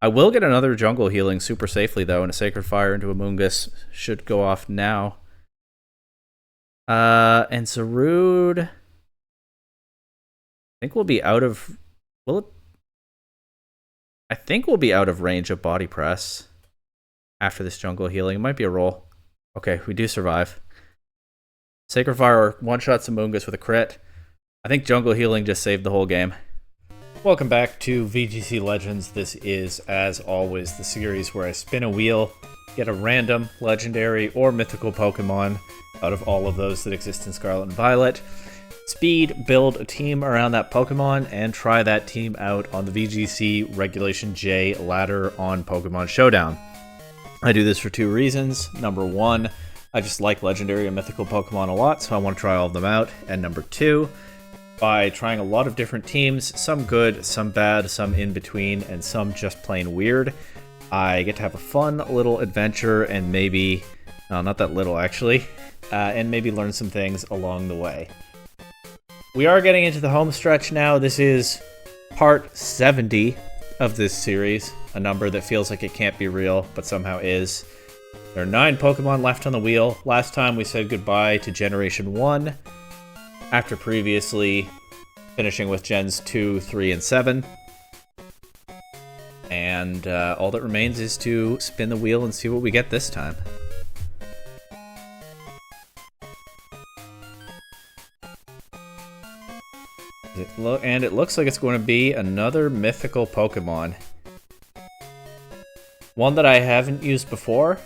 I will get another jungle healing super safely, though, and a Sacred Fire into a Moongus should go off now. And Zarude, I think we'll be out of... Will it? I think we'll be out of range of Body Press after this jungle healing. It might be a roll. Okay, we do survive. Sacred Fire one-shots a Moongus with a crit. I think jungle healing just saved the whole game. Welcome back to VGC Legends. This is, as always, the series where I spin a wheel, get a random, legendary, or mythical Pokemon out of all of those that exist in Scarlet and Violet. Speed, build a team around that Pokemon, and try that team out on the VGC Regulation J ladder on Pokemon Showdown. I do this for two reasons. Number one, I just like legendary and mythical Pokemon a lot, so I want to try all of them out. And number two, by trying a lot of different teams, some good, some bad, some in between, and some just plain weird, I get to have a fun little adventure and maybe, not that little actually, and maybe learn some things along the way. We are getting into the home stretch now. This is part 70 of this series, a number that feels like it can't be real, but somehow is. There are 9 Pokemon left on the wheel. Last time we said goodbye to Generation 1, after previously finishing with Gens 2, 3, and 7. And all that remains is to spin the wheel and see what we get this time. And it looks like it's going to be another mythical Pokemon. One that I haven't used before.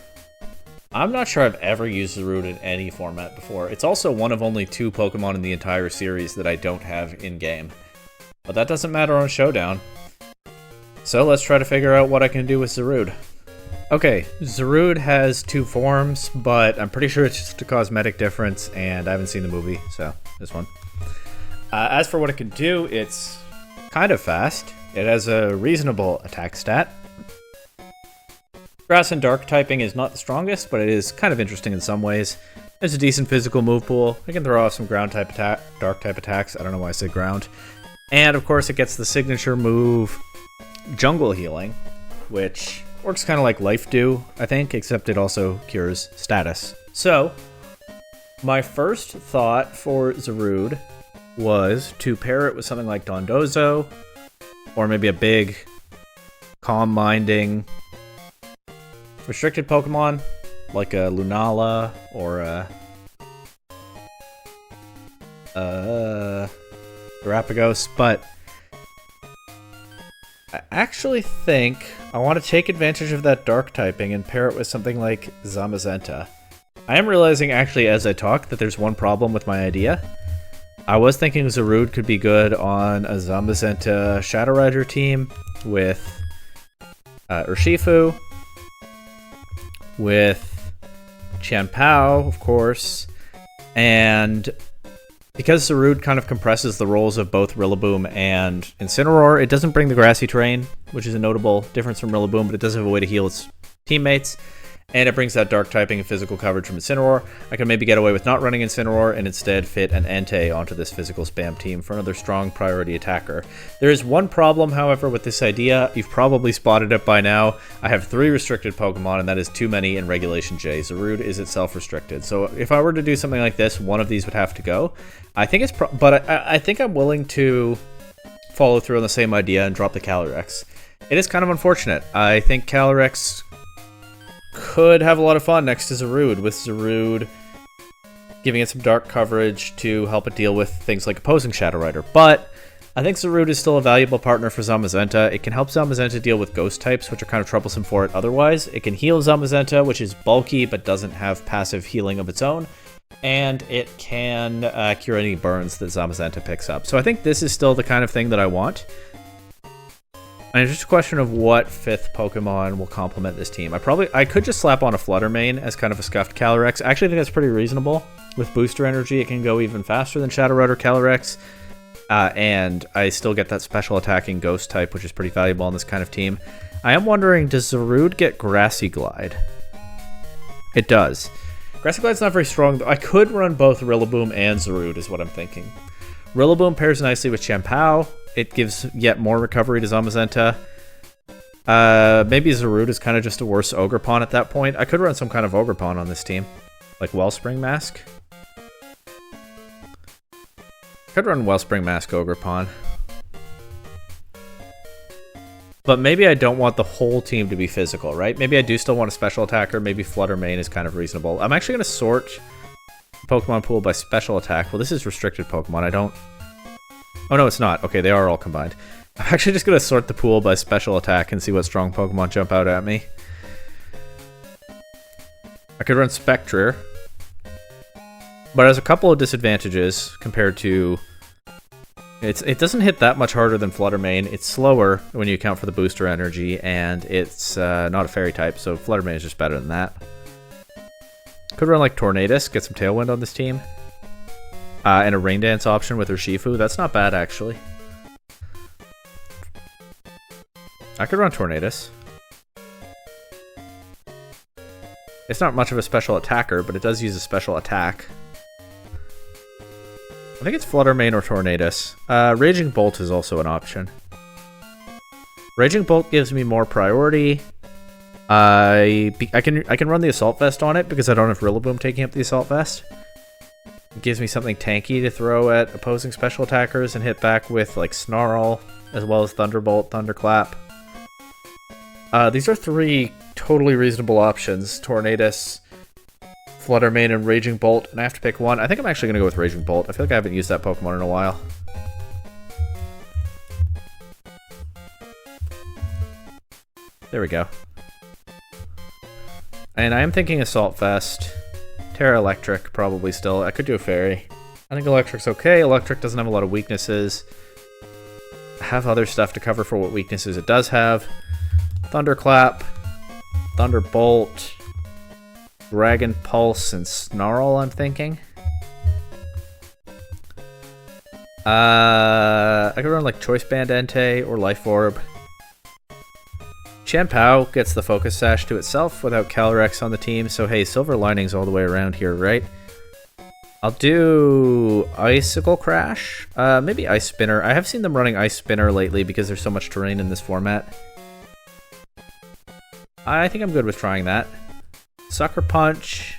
I'm not sure I've ever used Zarude in any format before. It's also one of only 2 Pokemon in the entire series that I don't have in-game. But that doesn't matter on Showdown. So let's try to figure out what I can do with Zarude. Okay, Zarude has 2 forms, but I'm pretty sure it's just a cosmetic difference, and I haven't seen the movie, so this one. As for what it can do, it's kind of fast. It has a reasonable attack stat. Grass and Dark typing is not the strongest, but it is kind of interesting in some ways. There's a decent physical move pool. It can throw off some ground type attack, Dark type attacks. I don't know why I said ground. And of course, it gets the signature move, Jungle Healing, which works kind of like Life Do, I think, except it also cures status. So, my first thought for Zarude was to pair it with something like Dondozo, or maybe a big, calm-minding, restricted Pokemon, like a Lunala, or a Galapagos, but I actually think I want to take advantage of that Dark typing and pair it with something like Zamazenta. I am realizing, actually, as I talk, that there's one problem with my idea. I was thinking Zarude could be good on a Zamazenta Shadow Rider team with Urshifu, with Chien-Pao, of course, and because Zarude kind of compresses the roles of both Rillaboom and Incineroar, it doesn't bring the grassy terrain, which is a notable difference from Rillaboom, but it does have a way to heal its teammates. And it brings that Dark typing and physical coverage from Incineroar. I can maybe get away with not running Incineroar and instead fit an Entei onto this physical spam team for another strong priority attacker. There is one problem, however, with this idea. You've probably spotted it by now. I have 3 restricted Pokemon, and that is too many in Regulation J. Zarude is itself restricted. So if I were to do something like this, one of these would have to go. I think it's but I think I'm willing to follow through on the same idea and drop the Calyrex. It is kind of unfortunate. I think Calyrex could have a lot of fun next to Zarude, with Zarude giving it some dark coverage to help it deal with things like opposing Shadow Rider. But I think Zarude is still a valuable partner for Zamazenta. It can help Zamazenta deal with ghost types, which are kind of troublesome for it otherwise. It can heal Zamazenta, which is bulky but doesn't have passive healing of its own. And it can cure any burns that Zamazenta picks up. So I think this is still the kind of thing that I want. And it's just a question of what 5th Pokemon will complement this team. I could just slap on a Fluttermane as kind of a scuffed Calyrex. I actually think that's pretty reasonable. With Booster Energy, it can go even faster than Shadow Rider Calyrex. And I still get that special attacking Ghost type, which is pretty valuable on this kind of team. I am wondering, does Zarude get Grassy Glide? It does. Grassy Glide's not very strong, though. I could run both Rillaboom and Zarude, is what I'm thinking. Rillaboom pairs nicely with Chien-Pao. It gives yet more recovery to Zamazenta. Maybe Zarude is kind of just a worse Ogre Pawn at that point. I could run some kind of Ogre Pawn on this team. Like Wellspring Mask. Could run Wellspring Mask Ogre Pawn. But maybe I don't want the whole team to be physical, right? Maybe I do still want a special attacker. Maybe Flutter Mane is kind of reasonable. I'm actually going to sort Pokemon pool by special attack. Well, this is restricted Pokemon. I don't... Oh, no, it's not. Okay, they are all combined. I'm actually just going to sort the pool by special attack and see what strong Pokemon jump out at me. I could run Spectre. But it has a couple of disadvantages compared to... It doesn't hit that much harder than Flutter Mane. It's slower when you account for the booster energy, and it's not a fairy type, so Flutter Mane is just better than that. Could run like Tornadus, get some Tailwind on this team. And a Rain Dance option with Urshifu. That's not bad, actually. I could run Tornadus. It's not much of a special attacker, but it does use a special attack. I think it's Flutter Mane or Tornadus. Raging Bolt is also an option. Raging Bolt gives me more priority. I can run the Assault Vest on it because I don't have Rillaboom taking up the Assault Vest. It gives me something tanky to throw at opposing special attackers and hit back with like Snarl, as well as Thunderbolt, Thunderclap. These are three totally reasonable options. Tornadus, Flutter Mane, and Raging Bolt, and I have to pick one. I think I'm actually going to go with Raging Bolt. I feel like I haven't used that Pokemon in a while. There we go. And I am thinking Assault Vest. Terra Electric, probably still. I could do a Fairy. I think Electric's okay. Electric doesn't have a lot of weaknesses. I have other stuff to cover for what weaknesses it does have. Thunderclap, Thunderbolt, Dragon Pulse, and Snarl, I'm thinking. I could run like Choice Band Entei or Life Orb. Chien-Pao gets the Focus Sash to itself without Calyrex on the team, so hey, silver linings all the way around here, right? I'll do Icicle Crash. Maybe Ice Spinner. I have seen them running Ice Spinner lately because there's so much terrain in this format. I think I'm good with trying that. Sucker Punch.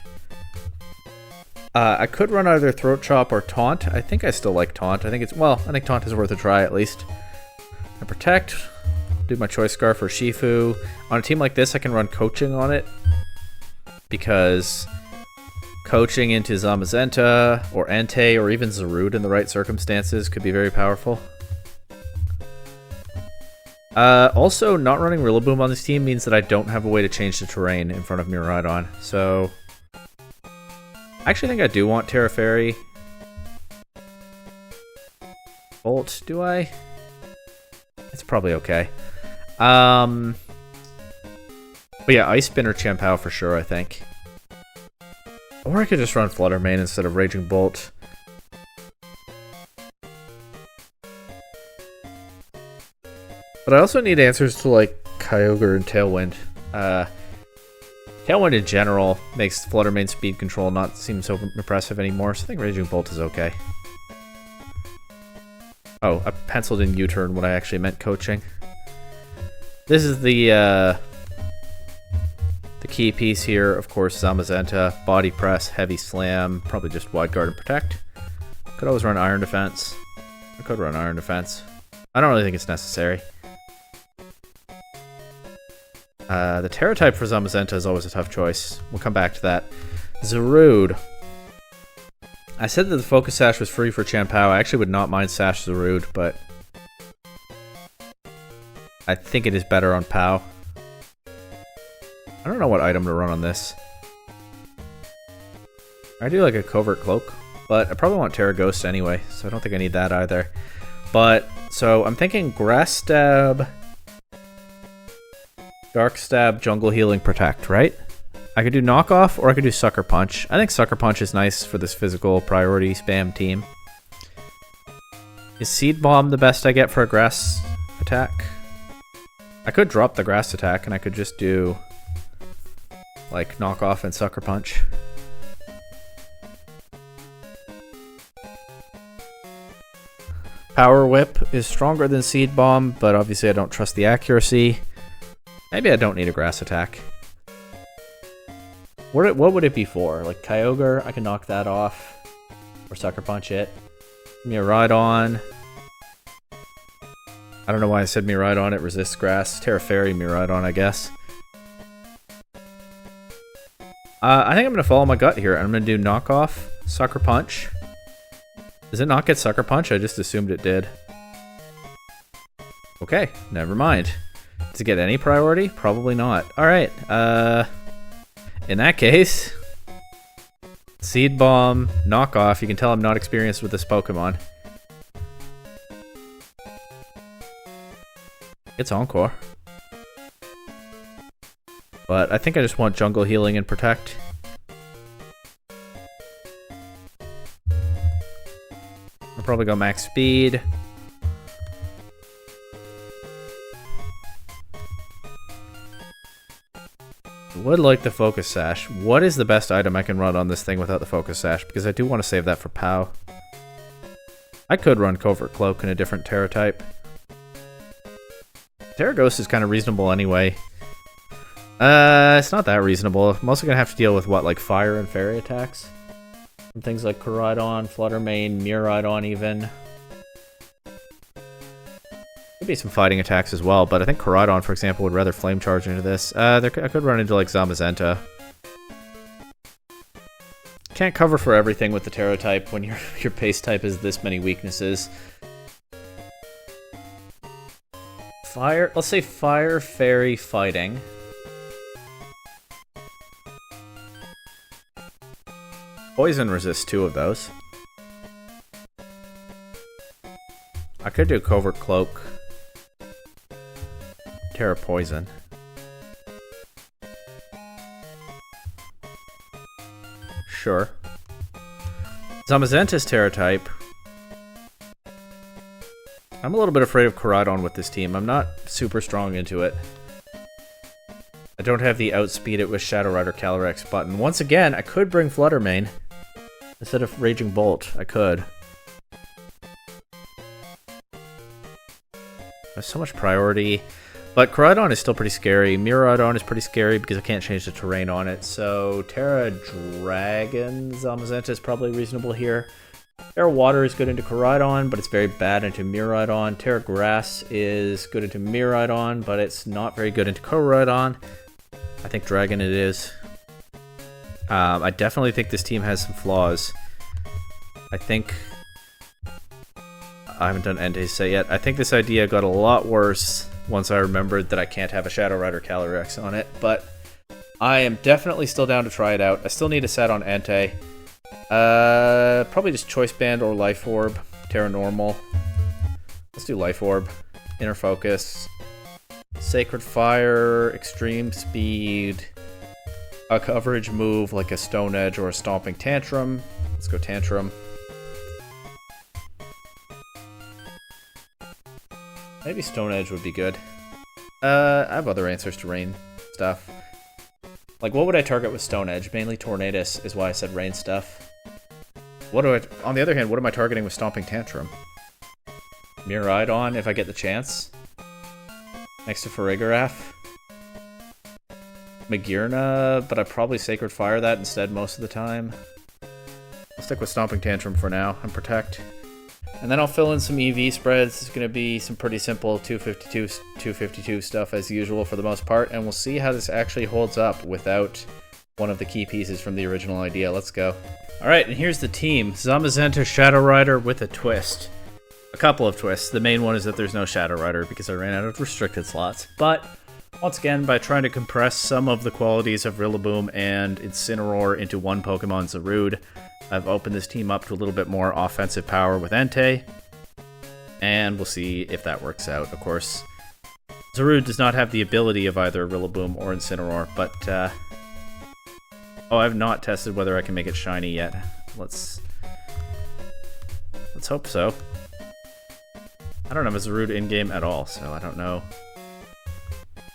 I could run either Throat Chop or Taunt. I think I still like Taunt. I think Taunt is worth a try at least. And Protect. Do my Choice Scarf or Shifu. On a team like this, I can run Coaching on it. Because Coaching into Zamazenta or Entei or even Zarude in the right circumstances could be very powerful. Also, not running Rillaboom on this team means that I don't have a way to change the terrain in front of Miraidon. So, I actually think I do want Terra Fairy. Bolt, do I? It's probably okay. But yeah, Ice Spinner Chien-Pao for sure, I think. Or I could just run Flutter Mane instead of Raging Bolt. But I also need answers to like Kyogre and Tailwind. Tailwind in general makes Flutter Mane speed control not seem so impressive anymore, so I think Raging Bolt is okay. Oh, I penciled in U-turn when I actually meant Coaching. This is the key piece here, of course, Zamazenta, Body Press, Heavy Slam, probably just Wide Guard and Protect. Could always run Iron Defense. I could run Iron Defense. I don't really think it's necessary. The Terra type for Zamazenta is always a tough choice. We'll come back to that. Zarude. I said that the Focus Sash was free for Chien-Pao. I actually would not mind Sash Zarude, but I think it is better on Pao. I don't know what item to run on this. I do like a Covert Cloak, but I probably want Terra Ghost anyway, so I don't think I need that either. But, so I'm thinking Grass Stab, Dark Stab, Jungle Healing, Protect, right? I could do Knockoff, or I could do Sucker Punch. I think Sucker Punch is nice for this physical priority spam team. Is Seed Bomb the best I get for a Grass attack? I could drop the Grass attack, and I could just do like Knockoff and Sucker Punch. Power Whip is stronger than Seed Bomb, but obviously I don't trust the accuracy. Maybe I don't need a grass attack. What would it be for? Like Kyogre, I can knock that off. Or Sucker Punch it. Miraidon. I don't know why I said Miraidon, it resists grass. Terra Fairy, Miraidon, I guess. I think I'm going to follow my gut here. I'm going to do knockoff, Sucker Punch. Does it not get Sucker Punch? I just assumed it did. Okay, never mind. Does it get any priority? Probably not. Alright, in that case... Seed Bomb, knockoff. You can tell I'm not experienced with this Pokemon. It's Encore. But I think I just want Jungle Healing and Protect. I'll probably go max speed. Would like the Focus Sash. What is the best item I can run on this thing without the Focus Sash? Because I do want to save that for POW. I could run Covert Cloak in a different Terra type. Terra Ghost is kind of reasonable anyway. It's not that reasonable. I'm also going to have to deal with, what, like Fire and Fairy attacks? And things like Koraidon, Fluttermane, Miraidon even. Maybe some fighting attacks as well, but I think Koraidon, for example, would rather Flame Charge into this. I could run into, like, Zamazenta. Can't cover for everything with the Terra type when your base type has this many weaknesses. Fire, let's say Fire, Fairy, Fighting. Poison resists 2 of those. I could do Covert Cloak. Terra Poison. Sure. Zamazenta's Terra type. I'm a little bit afraid of Koraidon with this team. I'm not super strong into it. I don't have the outspeed it with Shadow Rider Calyrex button. Once again, I could bring Fluttermane. Instead of Raging Bolt, I could. There's so much priority. But Koraidon is still pretty scary. Miraidon is pretty scary because I can't change the terrain on it. So Terra Dragon Zamazenta is probably reasonable here. Terra Water is good into Koraidon, but it's very bad into Miraidon. Terra Grass is good into Miraidon, but it's not very good into Koraidon. I think Dragon it is. I definitely think this team has some flaws. I think... I haven't done Entei's set yet. I think this idea got a lot worse once I remembered that I can't have a Shadow Rider Calyrex on it, but I am definitely still down to try it out. I still need a set on Entei. Probably just Choice Band or Life Orb. Terra Normal. Let's do Life Orb. Inner Focus. Sacred Fire. Extreme Speed. A coverage move like a Stone Edge or a Stomping Tantrum. Let's go Tantrum. Maybe Stone Edge would be good. I have other answers to rain stuff. Like, what would I target with Stone Edge? Mainly Tornadus is why I said rain stuff. On the other hand, what am I targeting with Stomping Tantrum? Miraidon if I get the chance. Next to Farigiraf. Magearna, but I probably Sacred Fire that instead most of the time. I'll stick with Stomping Tantrum for now and Protect. And then I'll fill in some EV spreads. It's going to be some pretty simple 252 stuff as usual for the most part, and we'll see how this actually holds up without one of the key pieces from the original idea. Let's go. Alright, and here's the team. Zamazenta Shadow Rider with a twist. A couple of twists. The main one is that there's no Shadow Rider because I ran out of restricted slots. But, once again, by trying to compress some of the qualities of Rillaboom and Incineroar into one Pokemon, Zarude, I've opened this team up to a little bit more offensive power with Entei, and we'll see if that works out. Of course, Zarude does not have the ability of either Rillaboom or Incineroar, but, oh, I've not tested whether I can make it shiny yet. Let's hope so. I don't have a Zarude in-game at all, so I don't know.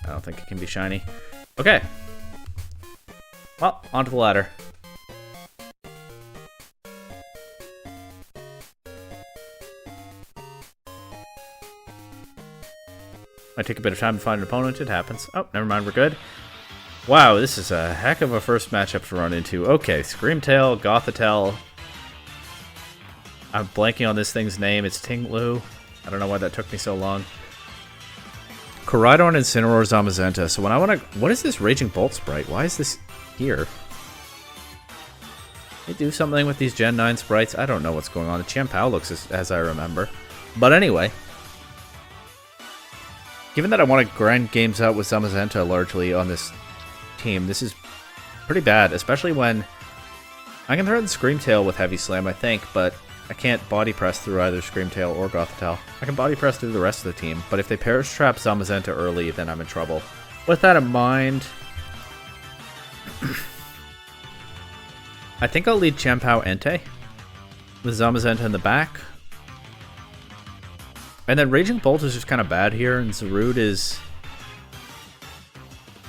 I don't think it can be shiny. Okay. Well, onto the ladder. Might take a bit of time to find an opponent. It happens. Oh, never mind. We're good. Wow, this is a heck of a first matchup to run into. Okay, Screamtail, Gothitelle. I'm blanking on this thing's name. It's Tinglu. I don't know why that took me so long. Koraidon, Incineroar, Zamazenta. So when I want to... What is this Raging Bolt sprite? Why is this here? They do something with these Gen 9 sprites. I don't know what's going on. The Chien-Pao looks as I remember. But anyway. Given that I want to grind games out with Zamazenta largely on this team, this is pretty bad. Especially when... I can threaten Screamtail with Heavy Slam, I think, but... I can't body press through either Screamtail or Gothitelle. I can body press through the rest of the team, but if they Perish Trap Zamazenta early, then I'm in trouble. With that in mind, I think I'll lead Chien-Pao Entei with Zamazenta in the back. And then Raging Bolt is just kind of bad here, and Zarude is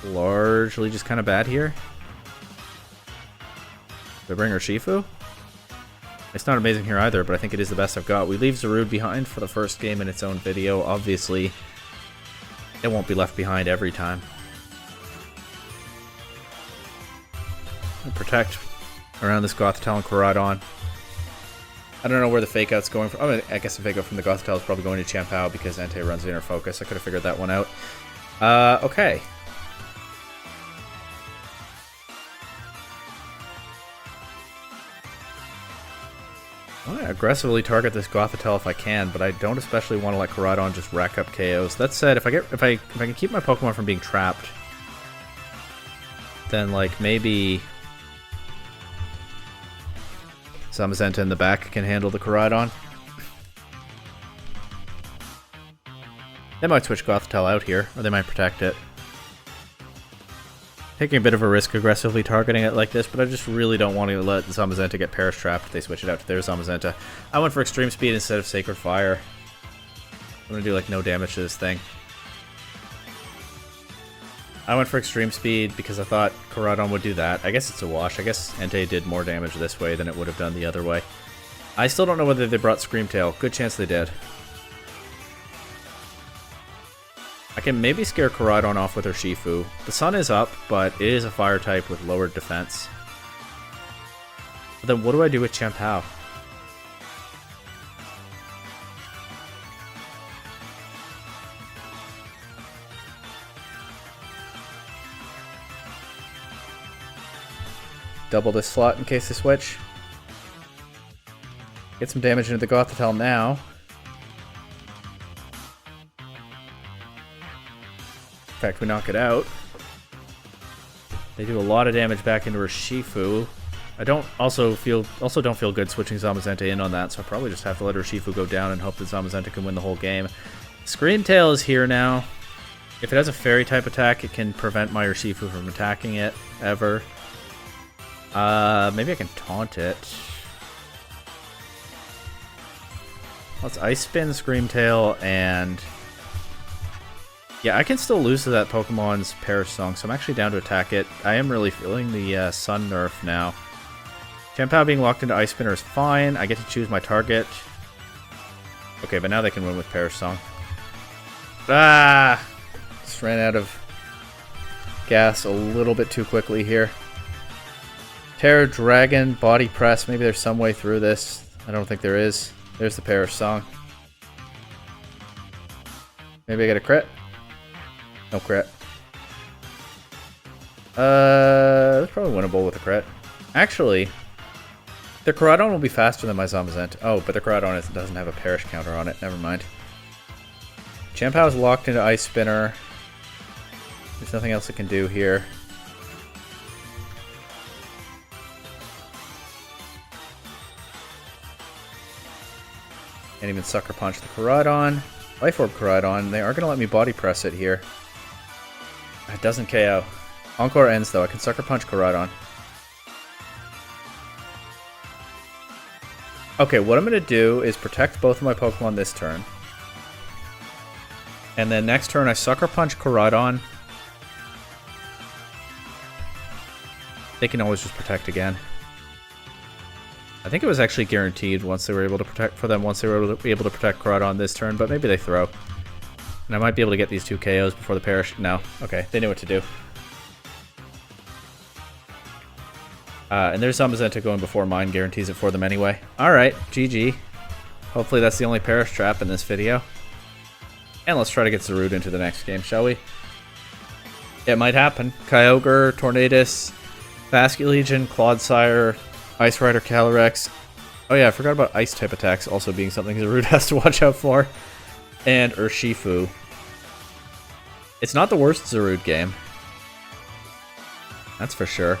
largely just kind of bad here. Do I bring her Shifu? It's not amazing here either, but I think it is the best I've got. We leave Zarude behind for the first game in its own video. Obviously, it won't be left behind every time. And protect around this Gothitelle and Koraidon. I don't know where the fake out's going from. Oh, I guess the fake out from the Gothitelle is probably going to Chien-Pao because Entei runs Inner Focus. I could have figured that one out. Okay. I want to aggressively target this Gothitelle if I can, but I don't especially want to let Koraidon just rack up KOs. That said, if I can keep my Pokemon from being trapped, then like maybe Zamazenta in the back can handle the Koraidon. They might switch Gothitelle out here, or they might protect it. Taking a bit of a risk aggressively targeting it like this, but I just really don't want to let Zamazenta get Perish Trapped if they switch it out to their Zamazenta. I went for Extreme Speed instead of Sacred Fire. I'm going to do like no damage to this thing. I went for Extreme Speed because I thought Koraidon would do that. I guess it's a wash. I guess Entei did more damage this way than it would have done the other way. I still don't know whether they brought Screamtail. Good chance they did. I can maybe scare Koraidon off with her Shifu. The sun is up, but it is a fire type with lowered defense. But then what do I do with Chien-Pao? Double this slot in case they switch. Get some damage into the Gothitelle now. In fact, we knock it out. They do a lot of damage back into her Shifu. I don't also don't feel good switching Zamazenta in on that, so I probably just have to let her Shifu go down and hope that Zamazenta can win the whole game. Screamtail is here now. If it has a fairy type attack, it can prevent my Urshifu from attacking it ever. Maybe I can taunt it. Let's Ice Spin Screamtail and... Yeah, I can still lose to that Pokemon's Perish Song, so I'm actually down to attack it. I am really feeling the Sun nerf now. Chien-Pao being locked into Ice Spinner is fine. I get to choose my target. Okay, but now they can win with Perish Song. Ah! Just ran out of gas a little bit too quickly here. Terror Dragon, Body Press. Maybe there's some way through this. I don't think there is. There's the Perish Song. Maybe I get a crit? No crit. That's probably winnable with a crit. Actually, the Koraidon will be faster than my Zamazenta. Oh, but the Koraidon doesn't have a Perish counter on it. Never mind. Chien-Pao is locked into Ice Spinner. There's nothing else it can do here. Can't even Sucker Punch the Koraidon. Life Orb Koraidon. They are going to let me Body Press it here. It doesn't KO. Encore ends though. I can Sucker Punch Koraidon. Okay, what I'm going to do is protect both of my Pokemon this turn. And then next turn I Sucker Punch Koraidon. They can always just protect again. I think it was actually guaranteed once they were able to protect Koraidon this turn, but maybe they throw. And I might be able to get these 2 KOs before the perish. No. Okay, they knew what to do. And there's Zamazenta going before mine, guarantees it for them anyway. Alright, GG. Hopefully that's the only perish trap in this video. And let's try to get Zarude into the next game, shall we? It might happen. Kyogre, Tornadus, Basculegion, Clodsire, Ice Rider, Calyrex. Oh yeah, I forgot about ice type attacks also being something Zarude has to watch out for. And Urshifu. It's not the worst Zarude game. That's for sure.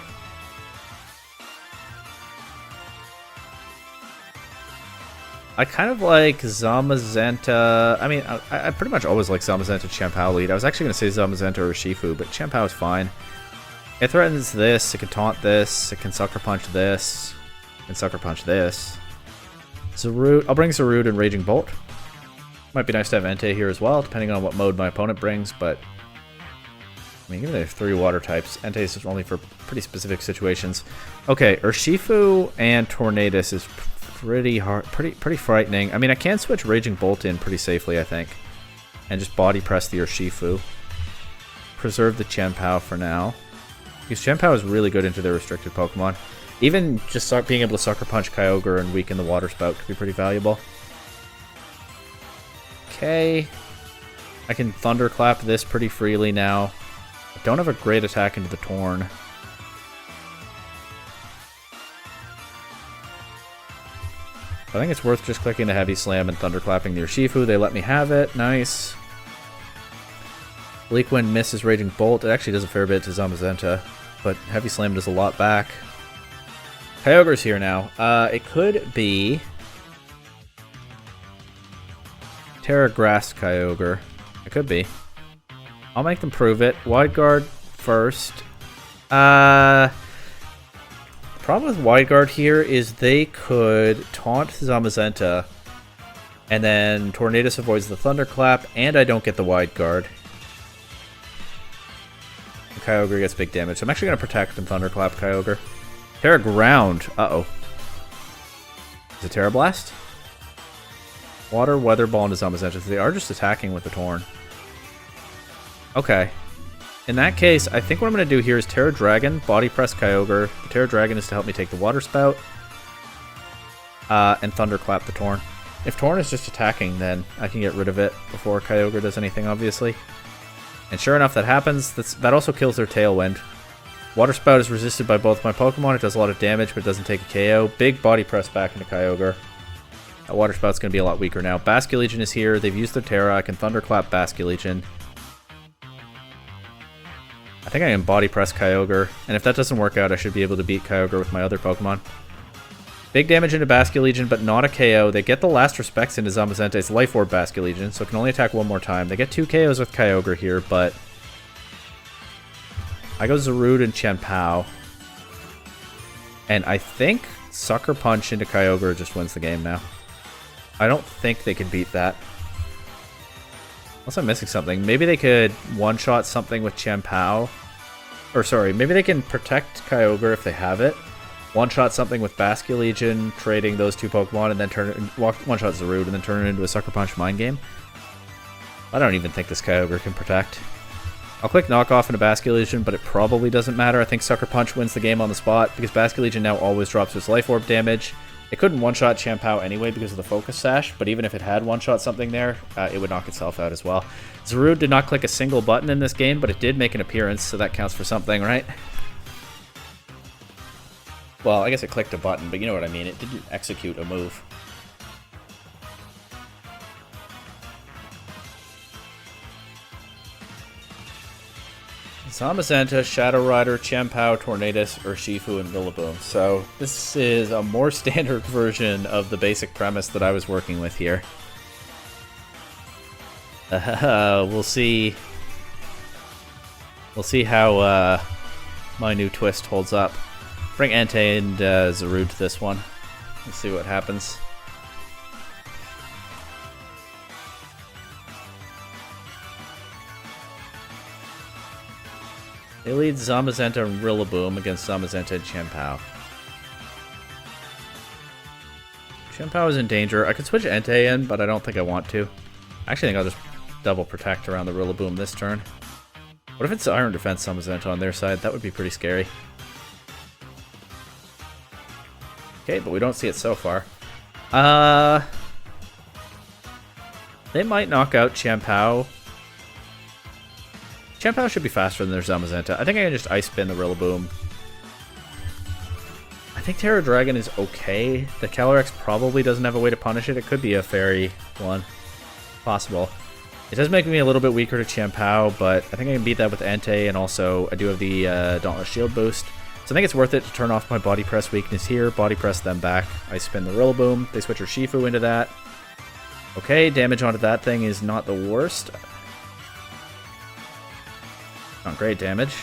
I kind of like Zamazenta. I mean, I pretty much always like Zamazenta Champao lead. I was actually going to say Zamazenta or Urshifu, but Champao is fine. It threatens this, it can taunt this, it can Sucker Punch this, it can Sucker Punch this. Zarude, I'll bring Zarude and Raging Bolt. Might be nice to have Entei here as well, depending on what mode my opponent brings, but... I mean, given they have 3 water types, Entei is only for pretty specific situations. Okay, Urshifu and Tornadus is pretty hard, pretty frightening. I mean, I can switch Raging Bolt in pretty safely, I think. And just body press the Urshifu. Preserve the Champao for now. Because Champao is really good into their restricted Pokemon. Even just being able to Sucker Punch Kyogre and weaken the Water Spout could be pretty valuable. Okay. I can Thunderclap this pretty freely now. I don't have a great attack into the Torn. I think it's worth just clicking the Heavy Slam and Thunderclapping the Urshifu. They let me have it. Nice. Bleak Wind misses Raging Bolt. It actually does a fair bit to Zamazenta, but Heavy Slam does a lot back. Kyogre's here now. It could be Terra Grass Kyogre. It could be. I'll make them prove it. Wide Guard first. The problem with Wide Guard here is they could taunt Zamazenta, and then Tornadus avoids the Thunderclap, and I don't get the Wide Guard. And Kyogre gets big damage. So I'm actually going to protect and Thunderclap Kyogre. Terra Ground. Uh-oh. Is it Terra Blast? Water, Weather Ball into Zamazenta. So they are just attacking with the Torn. Okay. In that case, I think what I'm going to do here is Terra Dragon, Body Press Kyogre. The Terra Dragon is to help me take the Water Spout. And Thunderclap the Torn. If Torn is just attacking, then I can get rid of it before Kyogre does anything, obviously. And sure enough, that happens. That also kills their Tailwind. Water Spout is resisted by both my Pokemon. It does a lot of damage, but it doesn't take a KO. Big Body Press back into Kyogre. That Water Spout's going to be a lot weaker now. Basculegion is here. They've used their Terra. I can Thunderclap Basculegion. I think I can Body Press Kyogre. And if that doesn't work out, I should be able to beat Kyogre with my other Pokemon. Big damage into Basculegion, but not a KO. They get the last respects into Zamazenta. It's Life Orb Basculegion, so it can only attack one more time. They get 2 KOs with Kyogre here, but... I go Zarude and Champao. And I think Sucker Punch into Kyogre just wins the game now. I don't think they can beat that. Unless I'm missing something. Maybe they could one-shot something with Champao. Or sorry, maybe they can protect Kyogre if they have it. One-shot something with Basculegion, trading those 2 Pokemon, and then one-shot Zarude, and then turn it into a Sucker Punch Mind Game. I don't even think this Kyogre can protect. I'll click Knockoff into Basculegion, but it probably doesn't matter. I think Sucker Punch wins the game on the spot, because Basculegion now always drops its Life Orb damage. It couldn't one-shot Champao anyway because of the Focus Sash, but even if it had one-shot something there, it would knock itself out as well. Zarude did not click a single button in this game, but it did make an appearance, so that counts for something, right? Well, I guess it clicked a button, but you know what I mean. It didn't execute a move. Zamazenta, Shadow Rider, Champao, Tornadus, Urshifu, and Rillaboom. So this is a more standard version of the basic premise that I was working with here. We'll see. We'll see how my new twist holds up. Bring Entei and Zarude to this one. Let's see what happens. They lead Zamazenta and Rillaboom against Zamazenta and Champao. Champao is in danger. I could switch Entei in, but I don't think I want to. I actually think I'll just double protect around the Rillaboom this turn. What if it's Iron Defense Zamazenta on their side? That would be pretty scary. Okay, but we don't see it so far. They might knock out Chien-Pao. Chien-Pao should be faster than their Zamazenta. I think I can just Ice Spin the Rillaboom. I think Terra Dragon is okay. The Calyrex probably doesn't have a way to punish it. It could be a Fairy one. Possible. It does make me a little bit weaker to Chien-Pao, but I think I can beat that with Entei, and also I do have the Dauntless Shield boost. So I think it's worth it to turn off my Body Press weakness here, Body Press them back. I spin the Rillaboom, they switch her Shifu into that. Okay, damage onto that thing is not the worst. Not great damage.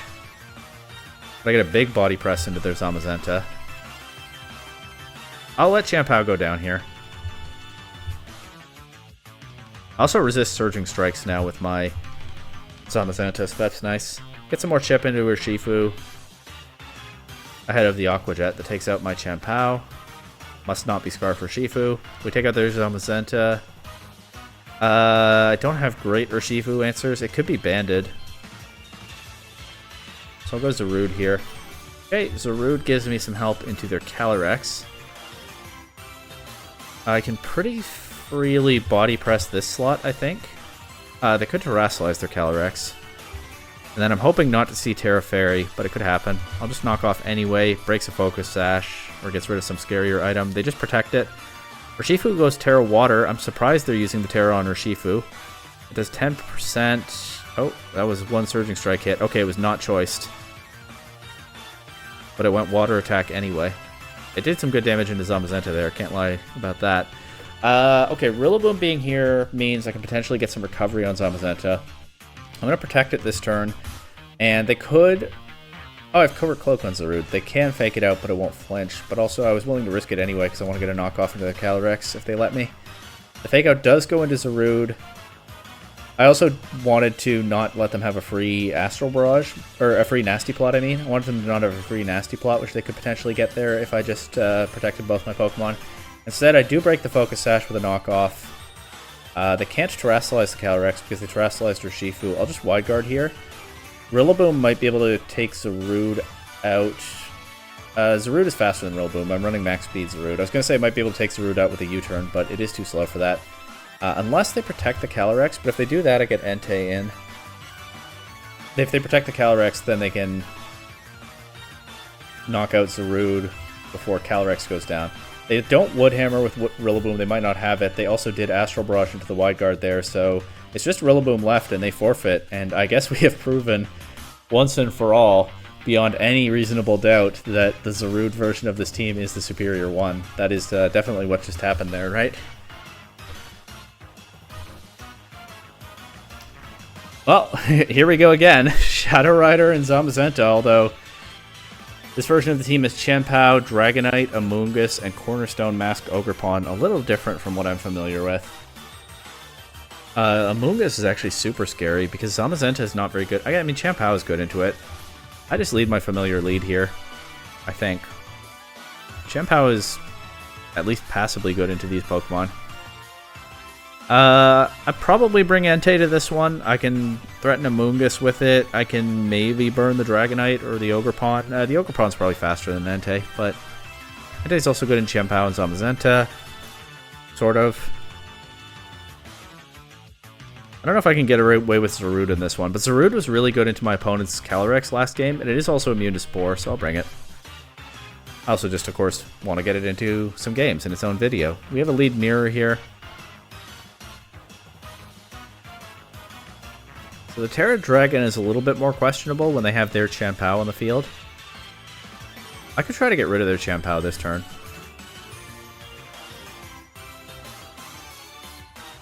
But I get a big Body Press into their Zamazenta. I'll let Chien-Pao go down here. I also resist Surging Strikes now with my Zamazenta, so that's nice. Get some more chip into her Shifu. Ahead of the Aqua Jet that takes out my Chien-Pao. Must not be Scarf for Shifu. We take out their Zamazenta. I don't have great Urshifu answers. It could be Banded. So I'll go Zarude here. Okay, Zarude gives me some help into their Calyrex. I can pretty freely Body Press this slot, I think. They could Terrasilize their Calyrex. And then I'm hoping not to see Terra Fairy, but it could happen. I'll just knock off anyway, breaks a Focus Sash, or gets rid of some scarier item. They just protect it. Urshifu goes Terra Water. I'm surprised they're using the Terra on Urshifu. It does 10%. Oh, that was one Surging Strike hit. Okay, it was not choiced. But it went Water Attack anyway. It did some good damage into Zamazenta there, can't lie about that. Okay, Rillaboom being here means I can potentially get some recovery on Zamazenta. I'm going to protect it this turn, and they could... Oh, I have Covert Cloak on Zarude. They can fake it out, but it won't flinch. But also, I was willing to risk it anyway, because I want to get a knockoff into the Calyrex if they let me. The fake out does go into Zarude. I also wanted to not let them have a free Astral Barrage, or a free Nasty Plot, I mean. I wanted them to not have a free Nasty Plot, which they could potentially get there if I just protected both my Pokemon. Instead, I do break the Focus Sash with a knockoff. They can't Terrasilize the Calyrex because they Terrasalized her Shifu. I'll just Wide Guard here. Rillaboom might be able to take Zarude out. Zarude is faster than Rillaboom. I'm running max speed Zarude. I was going to say I might be able to take Zarude out with a U-turn, but it is too slow for that. Unless they protect the Calyrex, but if they do that, I get Entei in. If they protect the Calyrex, then they can knock out Zarude before Calyrex goes down. They don't Woodhammer with Rillaboom. They might not have it. They also did Astral Barrage into the Wide Guard there, so it's just Rillaboom left, and they forfeit. And I guess we have proven once and for all, beyond any reasonable doubt, that the Zarude version of this team is the superior one. That is definitely what just happened there, right? Well, here we go again. Shadow Rider and Zamazenta, although this version of the team is Chien-Pao, Dragonite, Amoonguss, and Cornerstone Mask Ogerpon. A little different from what I'm familiar with. Amoonguss is actually super scary because Zamazenta is not very good. I mean, Chien-Pao is good into it. I just lead my familiar lead here, I think. Chien-Pao is at least passably good into these Pokemon. I'd probably bring Entei to this one. I can threaten Amoonguss with it. I can maybe burn the Dragonite or the Ogerpon. The Ogerpon's probably faster than Entei, but Entei's also good in Chien-Pao and Zamazenta. Sort of. I don't know if I can get away with Zarude in this one, but Zarude was really good into my opponent's Calyrex last game, and it is also immune to Spore, so I'll bring it. I also just, of course, want to get it into some games in its own video. We have a lead mirror here. So the Terra Dragon is a little bit more questionable when they have their Chien-Pao on the field. I could try to get rid of their Chien-Pao this turn.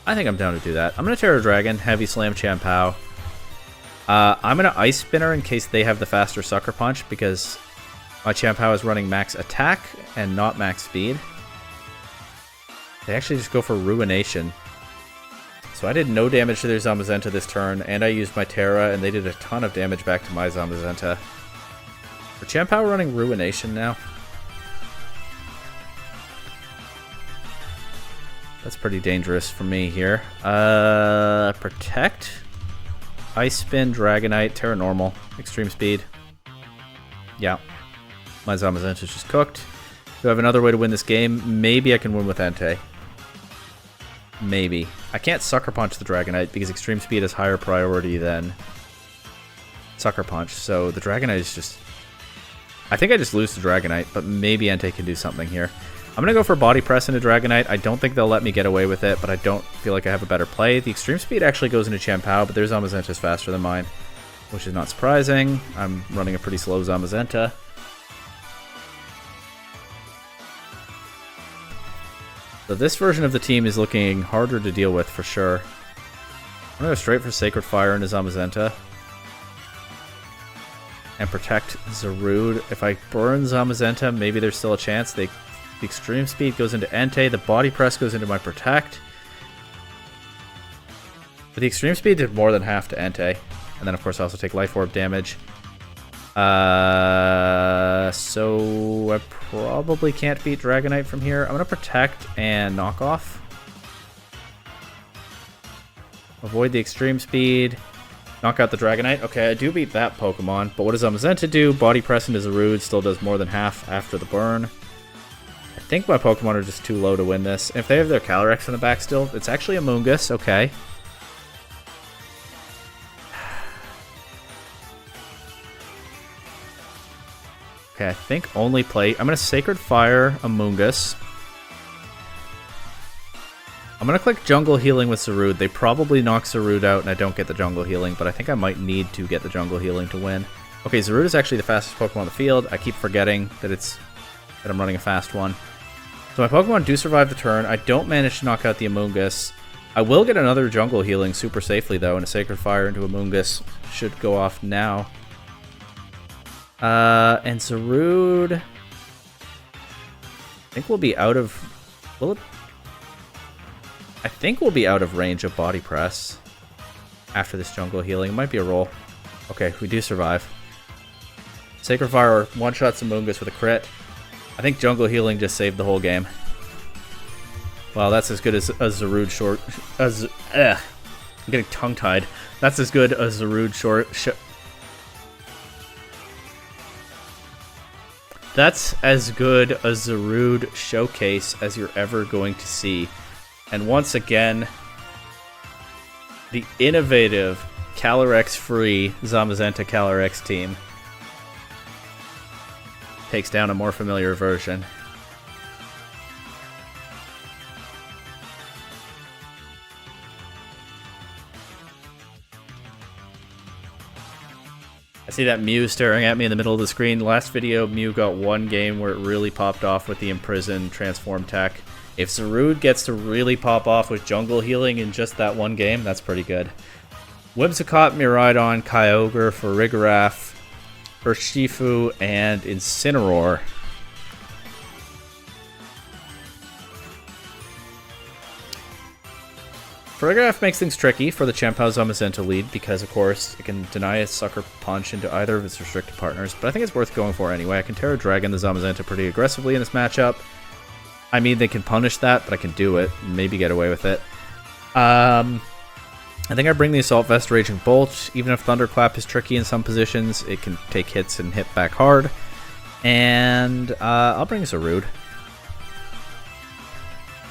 I think I'm down to do that. I'm going to Terra Dragon, Heavy Slam Chien-Pao. I'm going to Ice Spinner in case they have the faster Sucker Punch because my Chien-Pao is running max attack and not max speed. They actually just go for Ruination. So I did no damage to their Zamazenta this turn, and I used my Terra, and they did a ton of damage back to my Zamazenta. For Chien-Pao running Ruination now. That's pretty dangerous for me here. Protect. Ice Spin, Dragonite, Terra Normal, Extreme Speed. Yeah. My Zamazenta's just cooked. Do I have another way to win this game? Maybe I can win with Entei. Maybe. I can't Sucker Punch the Dragonite because Extreme Speed has higher priority than Sucker Punch. So the Dragonite is just... I think I just lose to Dragonite, but maybe Entei can do something here. I'm going to go for Body Press into Dragonite. I don't think they'll let me get away with it, but I don't feel like I have a better play. The Extreme Speed actually goes into Chien-Pao, but their Zamazenta is faster than mine, which is not surprising. I'm running a pretty slow Zamazenta. So this version of the team is looking harder to deal with for sure. I'm going to go straight for Sacred Fire into Zamazenta. And protect Zarude. If I burn Zamazenta, maybe there's still a chance. The Extreme Speed goes into Entei. The Body Press goes into my Protect. But the Extreme Speed did more than half to Entei. And then, of course, I also take Life Orb damage. So I probably can't beat Dragonite from here. I'm going to Protect and Knock Off. Avoid the Extreme Speed. Knock out the Dragonite. Okay, I do beat that Pokemon. But what does Zamazenta do? Body Press into Zarude still does more than half after the burn. I think my Pokemon are just too low to win this. If they have their Calyrex in the back still, it's actually a Moongus. Okay. Okay, I think only play... I'm going to Sacred Fire a Moongus. I'm going to click Jungle Healing with Zarude. They probably knock Zarude out and I don't get the Jungle Healing, but I think I might need to get the Jungle Healing to win. Okay, Zarude is actually the fastest Pokemon on the field. I keep forgetting that I'm running a fast one. So my Pokemon do survive the turn. I don't manage to knock out the Amoonguss. I will get another Jungle Healing super safely, though, and a Sacred Fire into Amoonguss should go off now. And Zarude... I think we'll be out of... Will it... I think we'll be out of range of Body Press after this Jungle Healing. It might be a roll. Okay, we do survive. Sacred Fire one-shots Amoonguss with a crit. I think Jungle Healing just saved the whole game. Wow, that's as good as a Zarude short... I'm getting tongue-tied. That's as good as Zarude short... That's as good a Zarude showcase as you're ever going to see. And once again, the innovative Calyrex-free Zamazenta Calyrex team takes down a more familiar version. I see that Mew staring at me in the middle of the screen. Last video, Mew got one game where it really popped off with the Imprison Transform tech. If Zarude gets to really pop off with Jungle Healing in just that one game, that's pretty good. Whimsicott, Miraidon, Kyogre, Farigiraf, Urshifu, and Incineroar. Farigiraf makes things tricky for the Chien-Pao Zamazenta lead because, of course, it can deny a Sucker Punch into either of its restricted partners, but I think it's worth going for anyway. I can Terra Dragon the Zamazenta pretty aggressively in this matchup. I mean, they can punish that, but I can do it. Maybe get away with it. I think I bring the Assault Vest Raging Bolt. Even if Thunderclap is tricky in some positions, it can take hits and hit back hard. And I'll bring Zarude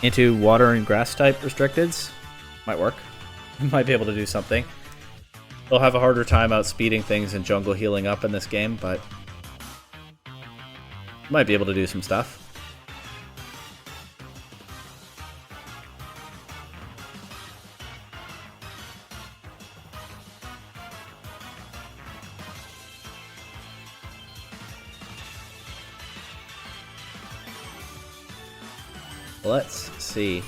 into Water and Grass type restricteds. Might work. Might be able to do something. They'll have a harder time outspeeding things and Jungle Healing up in this game, but might be able to do some stuff. Let's see.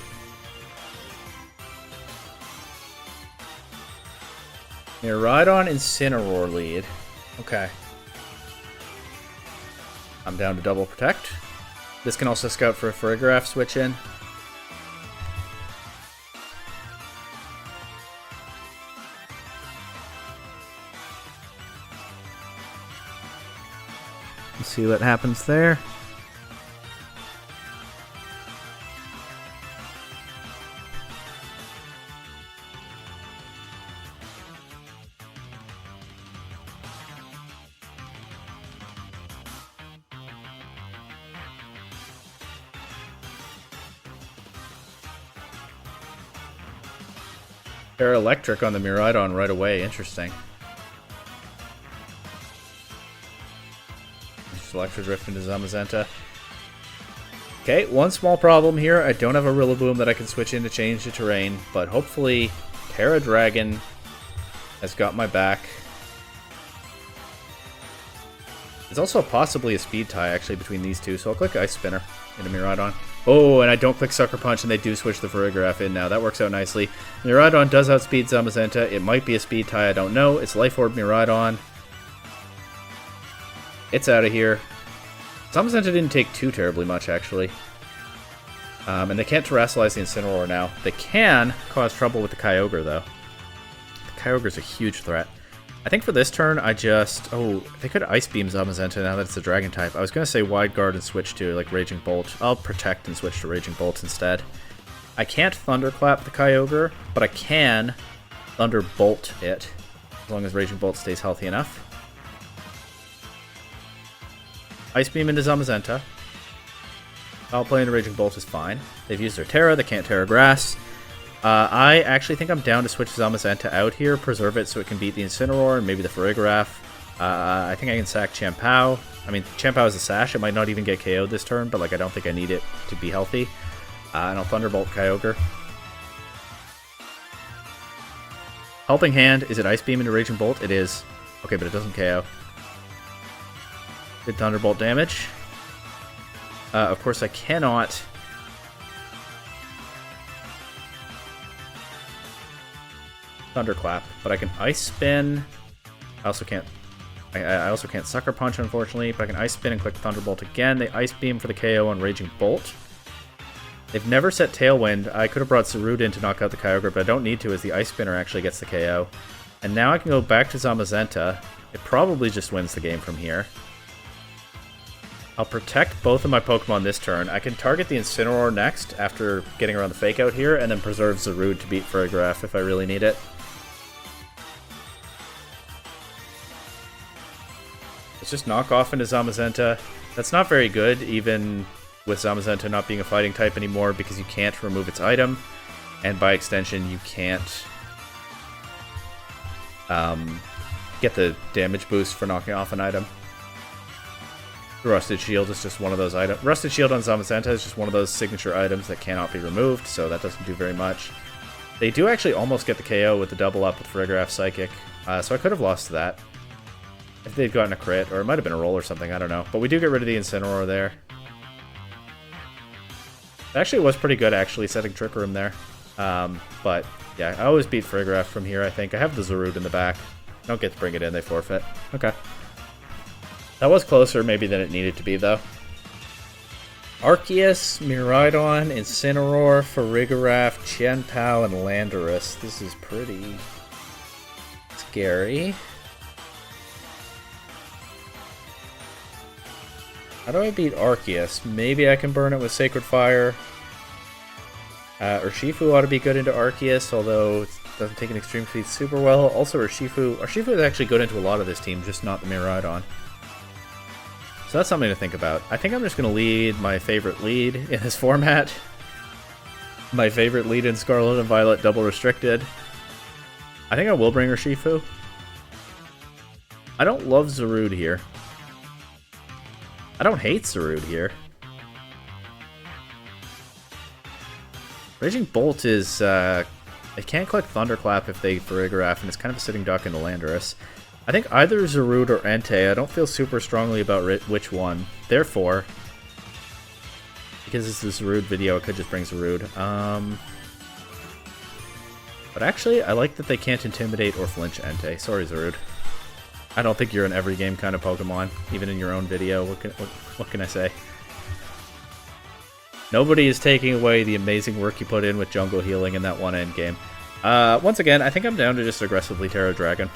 Miraidon Incineroar lead. Okay. I'm down to double protect. This can also scout for a Farigiraf switch in. Let's see what happens there. They're electric on the Miraidon right away. Interesting. Just Electro Drift into Zamazenta. Okay, one small problem here. I don't have a Rillaboom that I can switch in to change the terrain, but hopefully Terra Dragon has got my back. There's also possibly a speed tie, actually, between these two, so I'll click Ice Spinner into Miraidon. Oh, and I don't click Sucker Punch, and they do switch the Farigiraf in now. That works out nicely. Miraidon does outspeed Zamazenta. It might be a speed tie, I don't know. It's Life Orb Miraidon. It's out of here. Zamazenta didn't take too terribly much, actually. And they can't Terrasilize the Incineroar now. They can cause trouble with the Kyogre, though. The Kyogre's a huge threat. I think for this turn, I just... Oh, they could Ice Beam Zamazenta now that it's a Dragon type. I was going to say Wide Guard and switch to, like, Raging Bolt. I'll Protect and switch to Raging Bolt instead. I can't Thunderclap the Kyogre, but I can Thunderbolt it, as long as Raging Bolt stays healthy enough. Ice Beam into Zamazenta. Foul Play into Raging Bolt is fine. They've used their Terra, they can't Terra Grass. I actually think I'm down to switch Zamazenta out here, preserve it so it can beat the Incineroar and maybe the Farigiraf. I think I can sack Champao. I mean, Champao is a Sash, it might not even get KO'd this turn, but like I don't think I need it to be healthy. And I'll Thunderbolt Kyogre. Helping Hand, is it Ice Beam into Raging Bolt? It is. Okay, but it doesn't KO. Good Thunderbolt damage. Of course, I cannot... Thunderclap, but I can Ice Spin. I also can't Sucker Punch, unfortunately, but I can Ice Spin and click Thunderbolt again. They Ice Beam for the KO on Raging Bolt. They've never set Tailwind. I could have brought Zarude in to knock out the Kyogre, but I don't need to as the Ice Spinner actually gets the KO. And now I can go back to Zamazenta. It probably just wins the game from here. I'll protect both of my Pokemon this turn. I can target the Incineroar next after getting around the Fake Out here, and then preserve Zarude to beat Farigiraf if I really need it. Let's just knock off into Zamazenta. That's not very good, even with Zamazenta not being a fighting type anymore, because you can't remove its item, and by extension, you can't get the damage boost for knocking off an item. Rusted Shield is just one of those items. Rusted Shield on Zamazenta is just one of those signature items that cannot be removed, so that doesn't do very much. They do actually almost get the KO with the double up with Farigiraf Psychic, so I could have lost to that if they'd gotten a crit, or it might have been a roll or something, I don't know. But we do get rid of the Incineroar there. It actually was pretty good, actually, setting Trick Room there. But, yeah, I always beat Farigiraf from here, I think. I have the Zarude in the back. Don't get to bring it in, they forfeit. Okay. That was closer maybe than it needed to be, though. Arceus, Miraidon, Incineroar, Farigiraf, Chien-Pao, and Landorus. This is pretty scary. How do I beat Arceus? Maybe I can burn it with Sacred Fire. Urshifu ought to be good into Arceus, although it doesn't take an Extreme Speed super well. Also, Urshifu is actually good into a lot of this team, just not the Miraidon. So that's something to think about. I think I'm just going to lead my favorite lead in this format. My favorite lead in Scarlet and Violet double restricted. I think I will bring Urshifu. I don't love Zarude here. I don't hate Zarude here. Raging Bolt is, they can't click Thunderclap if they Farigiraf, and it's kind of a sitting duck into Landorus. I think either Zarude or Entei. I don't feel super strongly about which one. Therefore, because this is the Zarude video, I could just bring Zarude. But actually, I like that they can't Intimidate or flinch Entei. Sorry, Zarude. I don't think you're an every game kind of Pokemon, even in your own video. What can I say? Nobody is taking away the amazing work you put in with jungle healing in that one end game. Once again, I think I'm down to just aggressively Terra Dragon,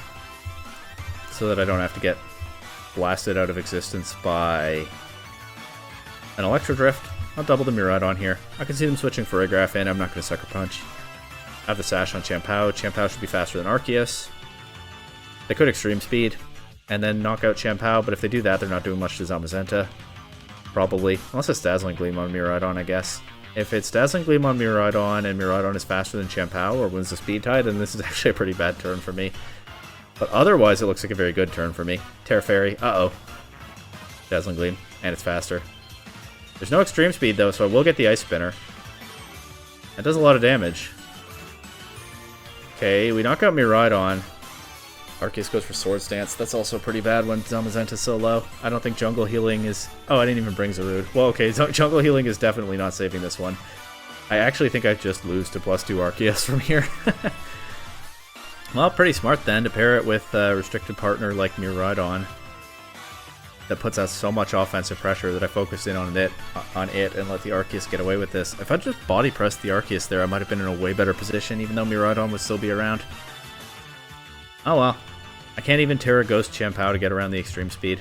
so that I don't have to get blasted out of existence by an Electro Drift. I'll double the Miraidon here. I can see them switching Farigiraf in. I'm not going to Sucker Punch. I have the Sash on Chien-Pao. Chien-Pao should be faster than Arceus. They could Extreme Speed and then knock out Chien-Pao, but if they do that, they're not doing much to Zamazenta. Probably. Unless it's Dazzling Gleam on Miraidon, I guess. If it's Dazzling Gleam on Miraidon and Miraidon is faster than Champao or wins the speed tie, then this is actually a pretty bad turn for me. But otherwise, it looks like a very good turn for me. Terra Fairy. Uh-oh. Dazzling Gleam. And it's faster. There's no extreme speed, though, so I will get the Ice Spinner. That does a lot of damage. Okay, we knock out Miraidon. Arceus goes for Swords Dance. That's also pretty bad when Zamazenta's so low. I don't think Jungle Healing is... Oh, I didn't even bring Zarude. Well, okay, Jungle Healing is definitely not saving this one. I actually think I just lose to +2 Arceus from here. Well, pretty smart then to pair it with a restricted partner like Miraidon. That puts out so much offensive pressure that I focused in on it and let the Arceus get away with this. If I just body pressed the Arceus there, I might have been in a way better position, even though Miraidon would still be around. Oh well. I can't even Terra Ghost Champao to get around the extreme speed.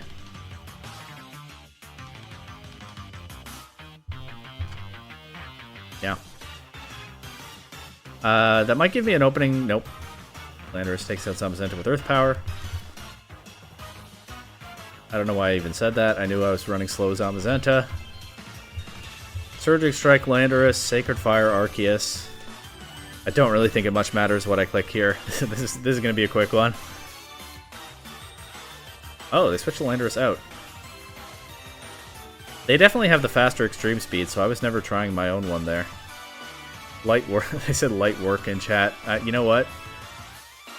Yeah. That might give me an opening. Nope. Landorus takes out Zamazenta with Earth Power. I don't know why I even said that. I knew I was running slow Zamazenta. Surging Strike Landorus, Sacred Fire Arceus. I don't really think it much matters what I click here. This is going to be a quick one. Oh, they switched the Landorus out. They definitely have the faster extreme speed, so I was never trying my own one there. Light work. They said light work in chat. You know what?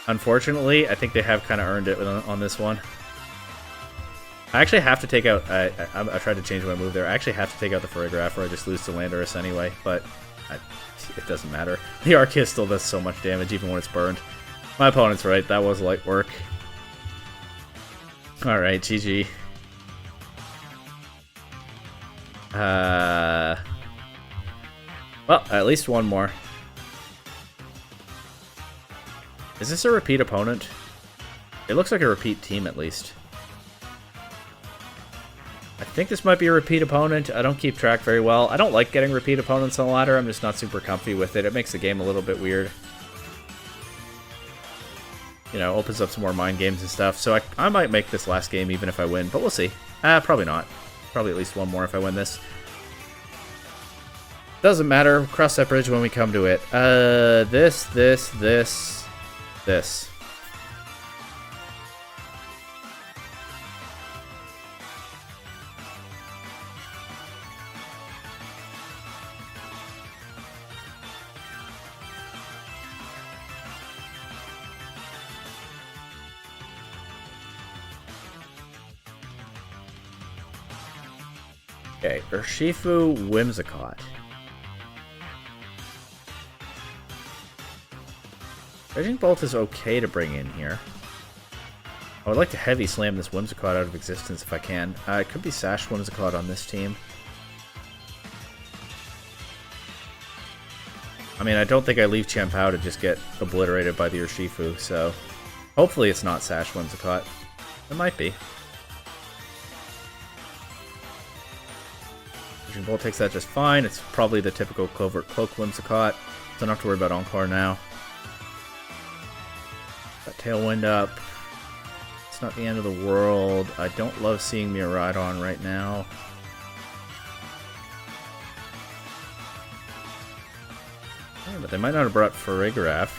Unfortunately, I think they have kind of earned it on this one. I actually have to take out... I tried to change my move there. I actually have to take out the Farigiraf, or I just lose to Landorus anyway, but it doesn't matter. The Arceus still does so much damage, even when it's burned. My opponent's right. That was light work. Alright, GG. Well, at least one more. Is this a repeat opponent? It looks like a repeat team, at least. I think this might be a repeat opponent. I don't keep track very well. I don't like getting repeat opponents on the ladder. I'm just not super comfy with it. It makes the game a little bit weird. You know, opens up some more mind games and stuff. So I might make this last game even if I win, but we'll see. Probably not. Probably at least one more if I win this. Doesn't matter. Cross that bridge when we come to it. This. Okay, Urshifu Whimsicott. Raging Bolt is okay to bring in here. I would like to heavy slam this Whimsicott out of existence if I can. It could be Sash Whimsicott on this team. I mean, I don't think I leave Champao to just get obliterated by the Urshifu, so hopefully it's not Sash Whimsicott. It might be. Raging Bolt takes that just fine. It's probably the typical Covert Cloak Whimsicott. Don't have to worry about Encore now. Got Tailwind up. It's not the end of the world. I don't love seeing Miraidon right now. Yeah, but they might not have brought Farigiraf.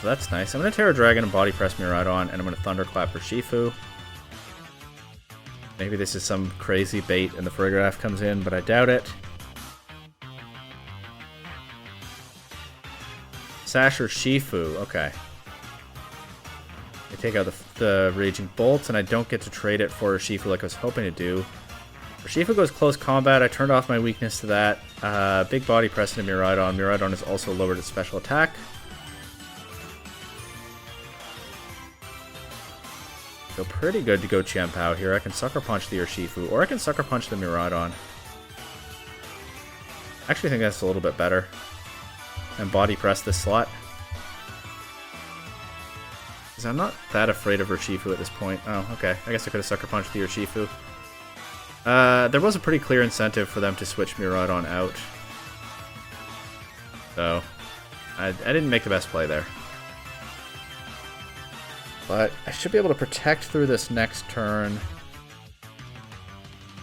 So that's nice. I'm going to Terra Dragon and Body Press Miraidon, and I'm going to Thunderclap Urshifu. Maybe this is some crazy bait and the Farigiraf comes in, but I doubt it. Sash Urshifu, okay. I take out the Raging Bolt, and I don't get to trade it for Urshifu like I was hoping to do. Urshifu goes close combat. I turned off my weakness to that. Big Body Press into Miraidon. Miraidon is also lowered its special attack. So pretty good to go Champao here. I can Sucker Punch the Urshifu, or I can Sucker Punch the Miraidon. I actually think that's a little bit better. And Body Press this slot. Because I'm not that afraid of Urshifu at this point. Oh, okay. I guess I could have Sucker Punched the Urshifu. There was a pretty clear incentive for them to switch Miraidon out. So, I didn't make the best play there. But I should be able to protect through this next turn.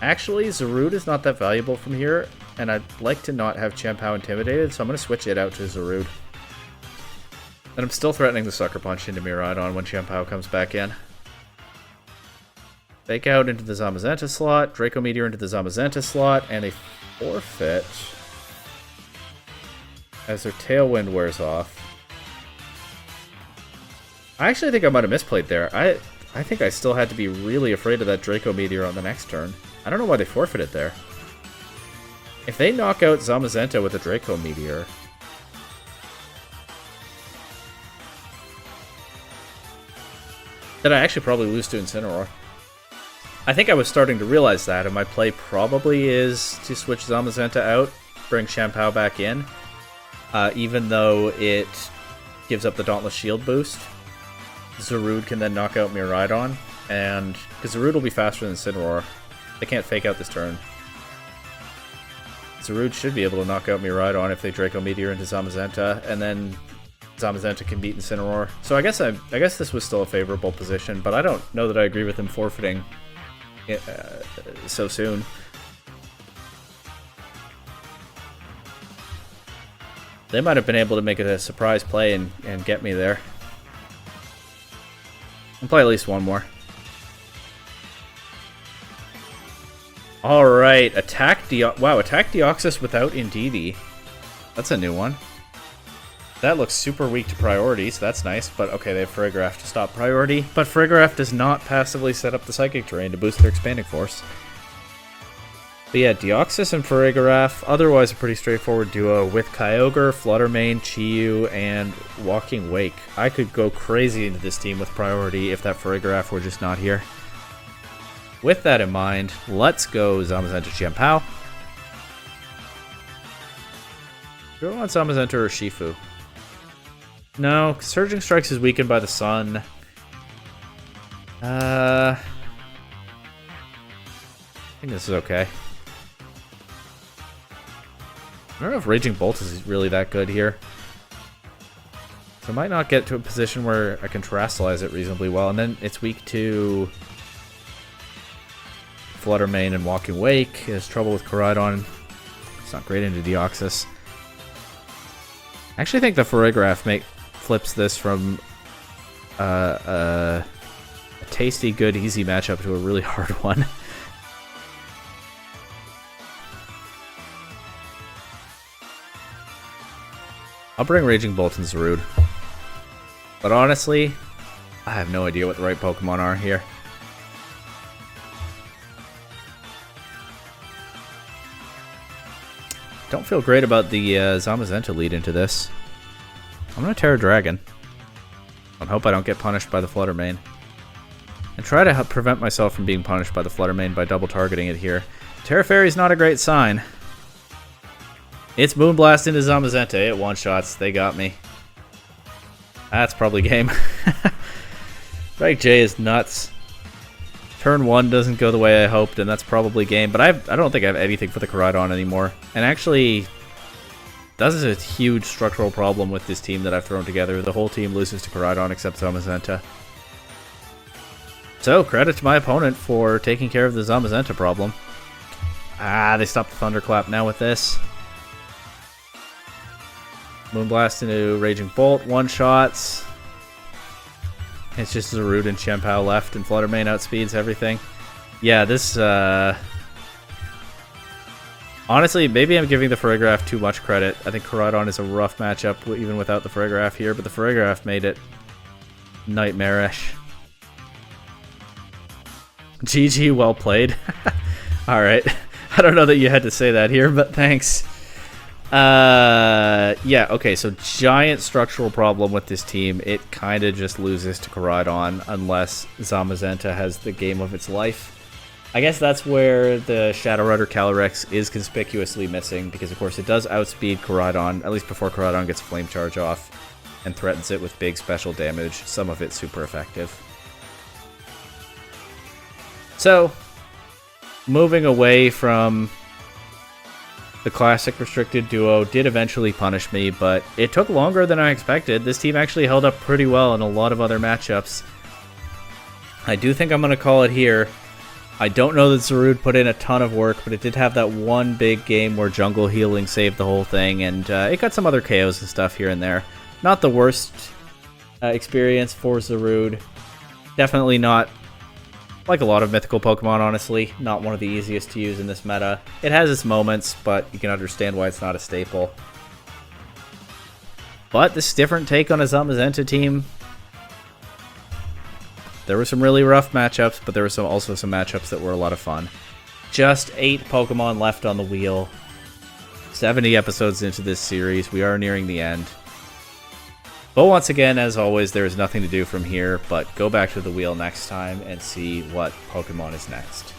Actually, Zarude is not that valuable from here. and I'd like to not have Chien-Pao intimidated, so I'm going to switch it out to Zarude. And I'm still threatening the Sucker Punch into Miraidon when Chien-Pao comes back in. Fake out into the Zamazenta slot, Draco Meteor into the Zamazenta slot, and a forfeit as their Tailwind wears off. I actually think I might have misplayed there. I think I still had to be really afraid of that Draco Meteor on the next turn. I don't know why they forfeited there. If they knock out Zamazenta with a Draco Meteor, then I actually probably lose to Incineroar. I think I was starting to realize that, and my play probably is to switch Zamazenta out, bring Chien-Pao back in, even though it gives up the Dauntless Shield boost. Zarude can then knock out Miraidon, and because Zarude will be faster than Incineroar, they can't fake out this turn. Zarude should be able to knock out Miraidon if they Draco Meteor into Zamazenta, and then Zamazenta can beat Incineroar. So I guess this was still a favorable position, but I don't know that I agree with him forfeiting it, so soon. They might have been able to make it a surprise play and get me there. I'll play at least one more. Alright, attack Deoxys without Indeedee. That's a new one. That looks super weak to priority, so that's nice, but okay, they have Farigiraf to stop priority, but Farigiraf does not passively set up the Psychic Terrain to boost their Expanding Force. But yeah, Deoxys and Farigiraf, otherwise a pretty straightforward duo with Kyogre, Fluttermane, Chi-Yu, and Walking Wake. I could go crazy into this team with priority if that Farigiraf were just not here. With that in mind, let's go Zamazenta Chien-Pao. Do I want Zamazenta or Shifu? No, Surging Strikes is weakened by the Sun. I think this is okay. I don't know if Raging Bolt is really that good here. So I might not get to a position where I can Terrasilize it reasonably well. And then it's weak to Fluttermane and Walking Wake. It has trouble with Koraidon. It's not great into Deoxys. I actually think the Farigiraf flips this from a tasty, good, easy matchup to a really hard one. I'll bring Raging Bolt and Zarude. But honestly, I have no idea what the right Pokemon are here. Don't feel great about the Zamazenta lead into this. I'm going to Terra Dragon. I hope I don't get punished by the Fluttermane. And try to prevent myself from being punished by the Fluttermane by double targeting it here. Terra Fairy's not a great sign. It's Moonblast into Zamazenta. It one-shots. They got me. That's probably game. Strike J is nuts. Turn 1 doesn't go the way I hoped, and that's probably game. But I don't think I have anything for the Koraidon anymore. And actually, this is a huge structural problem with this team that I've thrown together. The whole team loses to Koraidon except Zamazenta. So, credit to my opponent for taking care of the Zamazenta problem. They stopped the Thunderclap now with this. Moonblast into Raging Bolt, one-shots. It's just Zarude and Chien-Pao left, and Fluttermane outspeeds everything. Yeah, this, honestly, maybe I'm giving the Farigiraf too much credit. I think Koraidon is a rough matchup, even without the Farigiraf here, but the Farigiraf made it nightmarish. GG, well played. Alright. I don't know that you had to say that here, but thanks. Yeah, okay, so giant structural problem with this team. It kind of just loses to Koraidon unless Zamazenta has the game of its life. I guess that's where the Shadow Rider Calyrex is conspicuously missing, because of course it does outspeed Koraidon, at least before Koraidon gets Flame Charge off, and threatens it with big special damage, some of it super effective. So, moving away from the classic restricted duo did eventually punish me, but it took longer than I expected. This team actually held up pretty well in a lot of other matchups. I do think I'm going to call it here. I don't know that Zarude put in a ton of work, but it did have that one big game where jungle healing saved the whole thing, and it got some other KOs and stuff here and there. Not the worst experience for Zarude. Definitely not, like a lot of mythical Pokemon, honestly, not one of the easiest to use in this meta. It has its moments, but you can understand why it's not a staple. But this different take on a Zamazenta team. There were some really rough matchups, but there were also some matchups that were a lot of fun. Just 8 Pokemon left on the wheel. 70 episodes into this series. We are nearing the end. But once again, as always, there is nothing to do from here, but go back to the wheel next time and see what Pokemon is next.